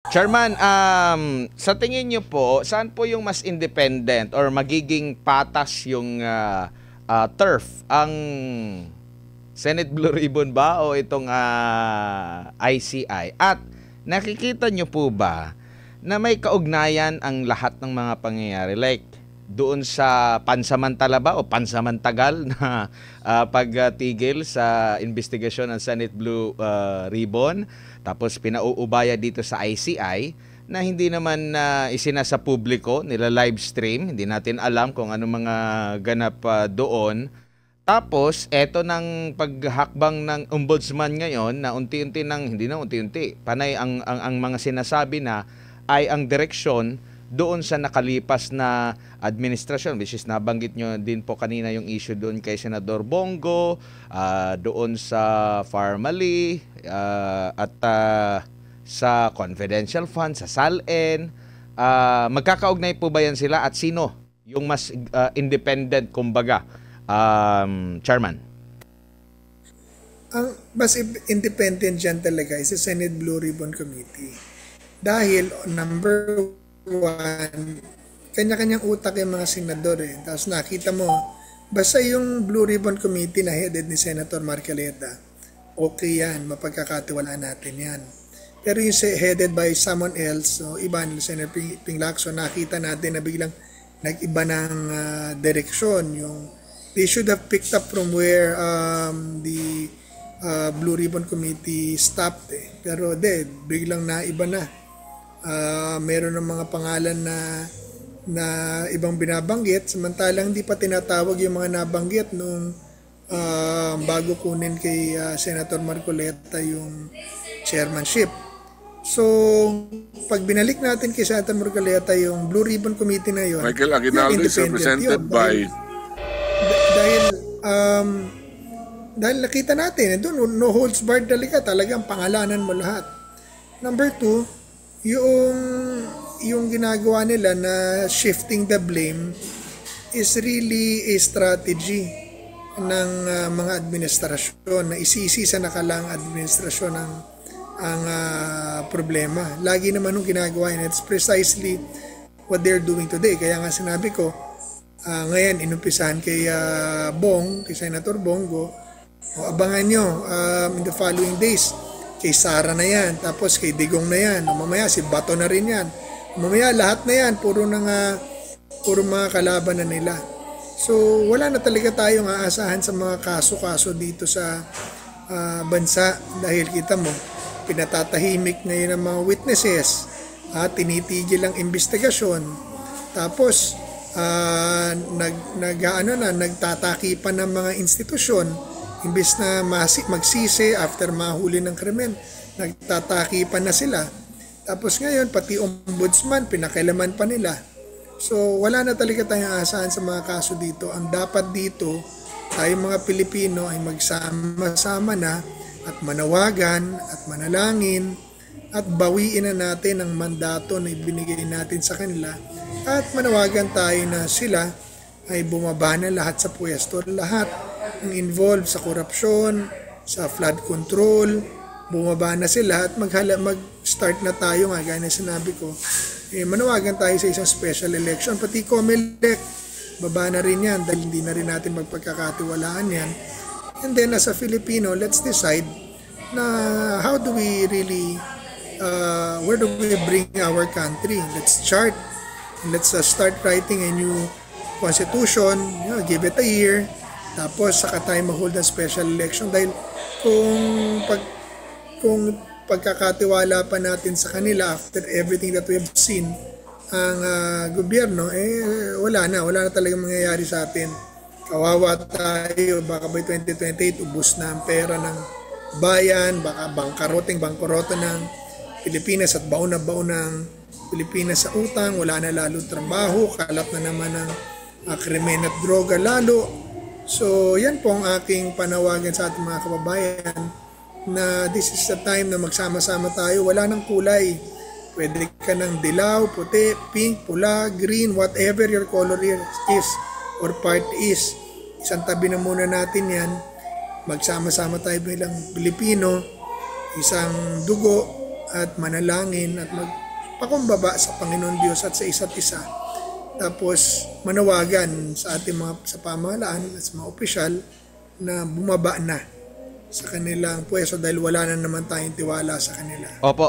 Chairman, sa tingin niyo po, saan po yung mas independent or magiging patas yung turf? Ang Senate Blue Ribbon ba o itong ICI? At nakikita niyo po ba na may kaugnayan ang lahat ng mga pangyayari? Like, doon sa pansamantala ba o pansamantagal na pagtigil sa investigasyon ng Senate Blue Ribbon, tapos pinauubaya dito sa ICI na hindi naman isinasa publiko, nila live stream, hindi natin alam kung ano mga ganap doon. Tapos eto ng paghakbang ng ombudsman ngayon na unti-unti nang hindi na unti-unti, panay ang mga sinasabi na ay ang direksyon doon sa nakalipas na administrasyon, which is nabanggit nyo din po kanina yung issue doon kay Senador Bongo, doon sa Farmally, at sa confidential fund, sa SALN. Magkakaugnay po ba yan sila at sino yung mas independent kumbaga, Chairman? Ang mas independent dyan talaga is the Senate Blue Ribbon Committee. Dahil, number one, kanya-kanyang utak yung mga senador eh. Tapos nakita mo, basta yung Blue Ribbon Committee na headed ni Senator Marcoleta, okay yan, mapagkakatiwalaan natin yan. Pero yung headed by someone else, so iba ni Senator Ping Lacson, nakita natin na biglang nag-iba ng direksyon. They should have picked up from where the Blue Ribbon Committee stopped eh. Pero biglang naiba na. Meron ng mga pangalan na ibang binabanggit, samantalang hindi pa tinatawag yung mga nabanggit nung bago kunin kay Senator Marcoleta yung chairmanship. So, pag binalik natin kay Senator Marcoleta yung Blue Ribbon Committee na yun, Michael Aguinaldo is represented by... Dahil nakita natin, doon no holds barred talagang pangalanan mo lahat. Number two, yung ginagawa nila na shifting the blame is really a strategy ng mga administrasyon na isisi sa nakalang administrasyon ang problema. Lagi naman nung ginagawa yun, it's precisely what they're doing today. Kaya nga sinabi ko, ngayon inumpisahan kay kay Senator Bongo, abangan nyo in the following days, kay Sara na yan, tapos kay Digong na yan, mamaya si Bato na rin yan, mamaya lahat na yan, puro mga kalaban na nila. So wala na talaga tayong aasahan sa mga kaso-kaso dito sa bansa dahil kita mo, pinatatahimik ngayon ang mga witnesses, tinitigil ang investigasyon, tapos nagtataki pa ng mga institusyon. Imbis na magsisi after mahuli ng krimen, nagtataki pa na sila. Tapos ngayon, pati ombudsman, pinakailaman pa nila. So, wala na talaga tayong asahan sa mga kaso dito. Ang dapat dito, tayong mga Pilipino ay magsama-sama na at manawagan at manalangin at bawiin na natin ang mandato na ibinigay natin sa kanila at manawagan tayo na sila ay bumaba na lahat sa pwesto, lahat ang involved sa korupsyon, sa flood control, bumaba na sila at mag-start na tayo nga, gaya na sinabi ko, manawagan tayo sa isang special election, pati COMELEC, baba na rin yan dahil hindi na rin natin magpagkakatiwalaan yan. And then as a Filipino, let's decide na how do we really, where do we bring our country? Let's chart, let's start writing a new constitution, give it a year, tapos saka tayo mag-hold ng special election dahil kung pagkakatiwala pa natin sa kanila after everything that we have seen ang gobyerno, wala na talagang mangyayari sa atin. Kawawa tayo, baka by 2028 ubos na ang pera ng bayan, baka bangkoroto ng Pilipinas at baon ng Pilipinas sa utang, wala na lalo trabaho, kalat na naman ang krimen at droga lalo. So, yan po ang aking panawagan sa ating mga kababayan na this is the time na magsama-sama tayo. Wala nang kulay. Pwede ka ng dilaw, puti, pink, pula, green, whatever your color is or part is. Isang tabi na muna natin yan. Magsama-sama tayo bilang Pilipino, isang dugo, at manalangin at magpakumbaba sa Panginoon Diyos at sa isa't isa. Tapos manawagan sa ating sa pamahalaan at sa mga opisyal na bumaba na sa kanilang pwesto dahil wala na naman tayong tiwala sa kanila. Opo,